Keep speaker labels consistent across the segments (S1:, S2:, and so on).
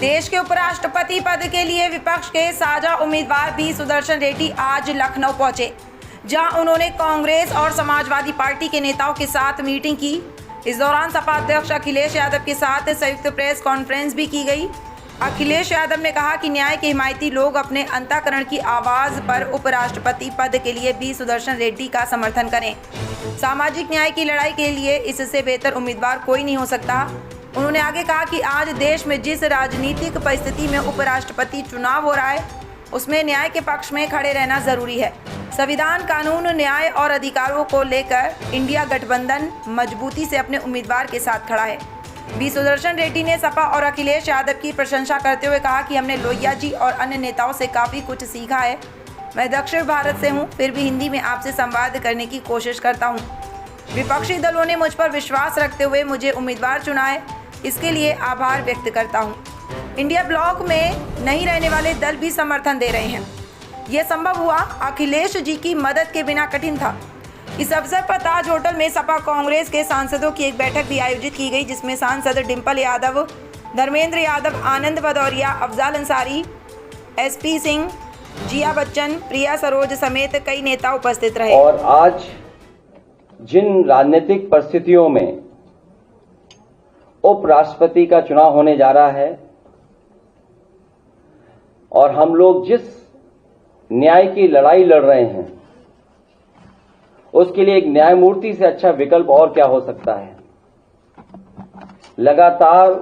S1: देश के उपराष्ट्रपति पद के लिए विपक्ष के साझा उम्मीदवार बी सुदर्शन रेड्डी आज लखनऊ पहुंचे, जहां उन्होंने कांग्रेस और समाजवादी पार्टी के नेताओं के साथ मीटिंग की। इस दौरान सपा अध्यक्ष अखिलेश यादव के साथ संयुक्त प्रेस कॉन्फ्रेंस भी की गई। अखिलेश यादव ने कहा कि न्याय के हिमायती लोग अपने अंतःकरण की आवाज़ पर उपराष्ट्रपति पद के लिए बी सुदर्शन रेड्डी का समर्थन करें। सामाजिक न्याय की लड़ाई के लिए इससे बेहतर उम्मीदवार कोई नहीं हो सकता। उन्होंने आगे कहा कि आज देश में जिस राजनीतिक परिस्थिति में उपराष्ट्रपति चुनाव हो रहा है, उसमें न्याय के पक्ष में खड़े रहना जरूरी है। संविधान, कानून, न्याय और अधिकारों को लेकर इंडिया गठबंधन मजबूती से अपने उम्मीदवार के साथ खड़ा है। बी सुदर्शन रेड्डी ने सपा और अखिलेश यादव की प्रशंसा करते हुए कहा कि हमने लोहिया जी और अन्य नेताओं से काफ़ी कुछ सीखा है। मैं दक्षिण भारत से हूं, फिर भी हिंदी में आपसे संवाद करने की कोशिश करता हूं। विपक्षी दलों ने मुझ पर विश्वास रखते हुए मुझे उम्मीदवार चुना है, इसके लिए आभार व्यक्त करता हूं। इंडिया ब्लॉक में नहीं रहने वाले दल भी समर्थन दे रहे हैं। यह संभव हुआ अखिलेश जी की मदद के बिना कठिन था। इस अवसर पर ताज होटल में सपा कांग्रेस के सांसदों की एक बैठक भी आयोजित की गई, जिसमें सांसद डिंपल यादव, धर्मेंद्र यादव, आनंद भदौरिया, अफजाल अंसारी, एसपी सिंह, जिया बच्चन, प्रिया सरोज समेत कई नेता उपस्थित रहे।
S2: और आज जिन राजनीतिक परिस्थितियों में उपराष्ट्रपति का चुनाव होने जा रहा है और हम लोग जिस न्याय की लड़ाई लड़ रहे हैं, उसके लिए एक न्यायमूर्ति से अच्छा विकल्प और क्या हो सकता है। लगातार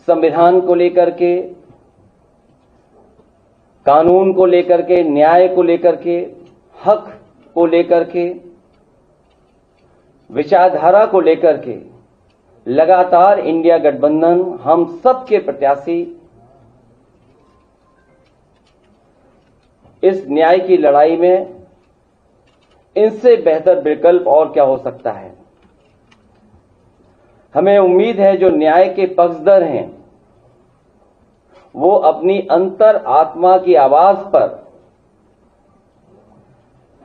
S2: संविधान को लेकर के, कानून को लेकर के, न्याय को लेकर के, हक को लेकर के, विचारधारा को लेकर के लगातार इंडिया गठबंधन हम सबके प्रत्याशी इस न्याय की लड़ाई में, इनसे बेहतर विकल्प और क्या हो सकता है। हमें उम्मीद है जो न्याय के पक्षधर हैं वो अपनी अंतर आत्मा की आवाज पर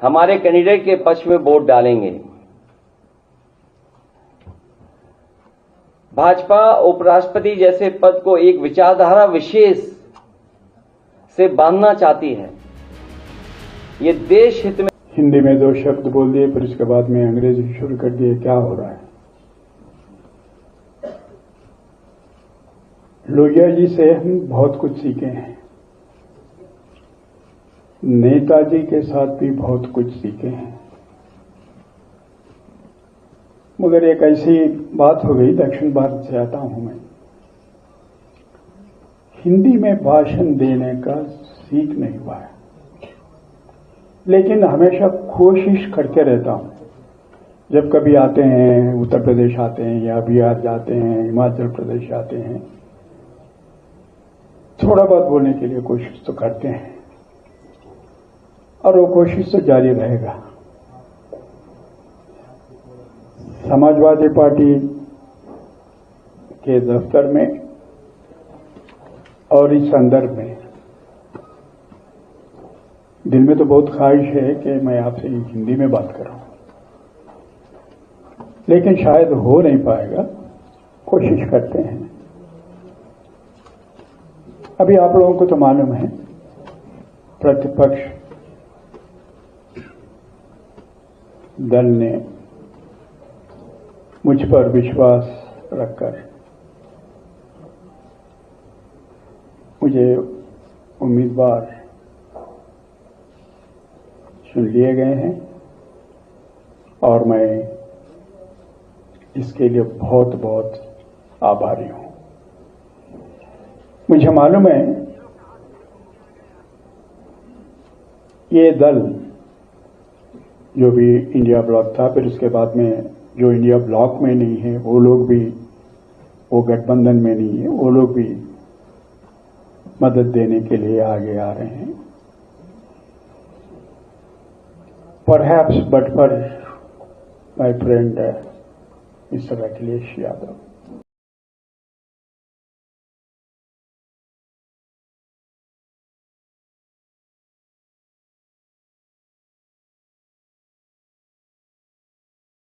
S2: हमारे कैंडिडेट के पक्ष में वोट डालेंगे। भाजपा उपराष्ट्रपति जैसे पद को एक विचारधारा विशेष से बांधना चाहती है। ये देश हित में।
S3: हिंदी में 2 शब्द बोल दिए, फिर उसके बाद में अंग्रेजी शुरू कर दिए। क्या हो रहा है? लोहिया जी से हम बहुत कुछ सीखे हैं, नेताजी के साथ भी बहुत कुछ सीखे हैं, मगर एक ऐसी बात हो गई, दक्षिण भारत से आता हूं मैं, हिंदी में भाषण देने का सीख नहीं पाया, लेकिन हमेशा कोशिश करते रहता हूं। जब कभी आते हैं, उत्तर प्रदेश आते हैं या बिहार जाते हैं, हिमाचल प्रदेश आते हैं, थोड़ा बहुत बोलने के लिए कोशिश तो करते हैं और वो कोशिश तो जारी रहेगा। समाजवादी पार्टी के दफ्तर में और इस संदर्भ में दिल में तो बहुत ख्वाहिश है कि मैं आपसे हिंदी में बात करूं, लेकिन शायद हो नहीं पाएगा। कोशिश करते हैं। अभी आप लोगों को तो मालूम है, प्रतिपक्ष दल ने मुझ पर विश्वास रखकर मुझे उम्मीदवार चुन लिए गए हैं और मैं इसके लिए बहुत बहुत आभारी हूं। मुझे मालूम है ये दल जो भी इंडिया ब्लॉक था, फिर उसके बाद में जो इंडिया ब्लॉक में नहीं है वो लोग भी, वो गठबंधन में नहीं है, वो लोग भी मदद देने के लिए आगे आ रहे हैं। Perhaps but for my friend Mr. Akhilesh Yadav.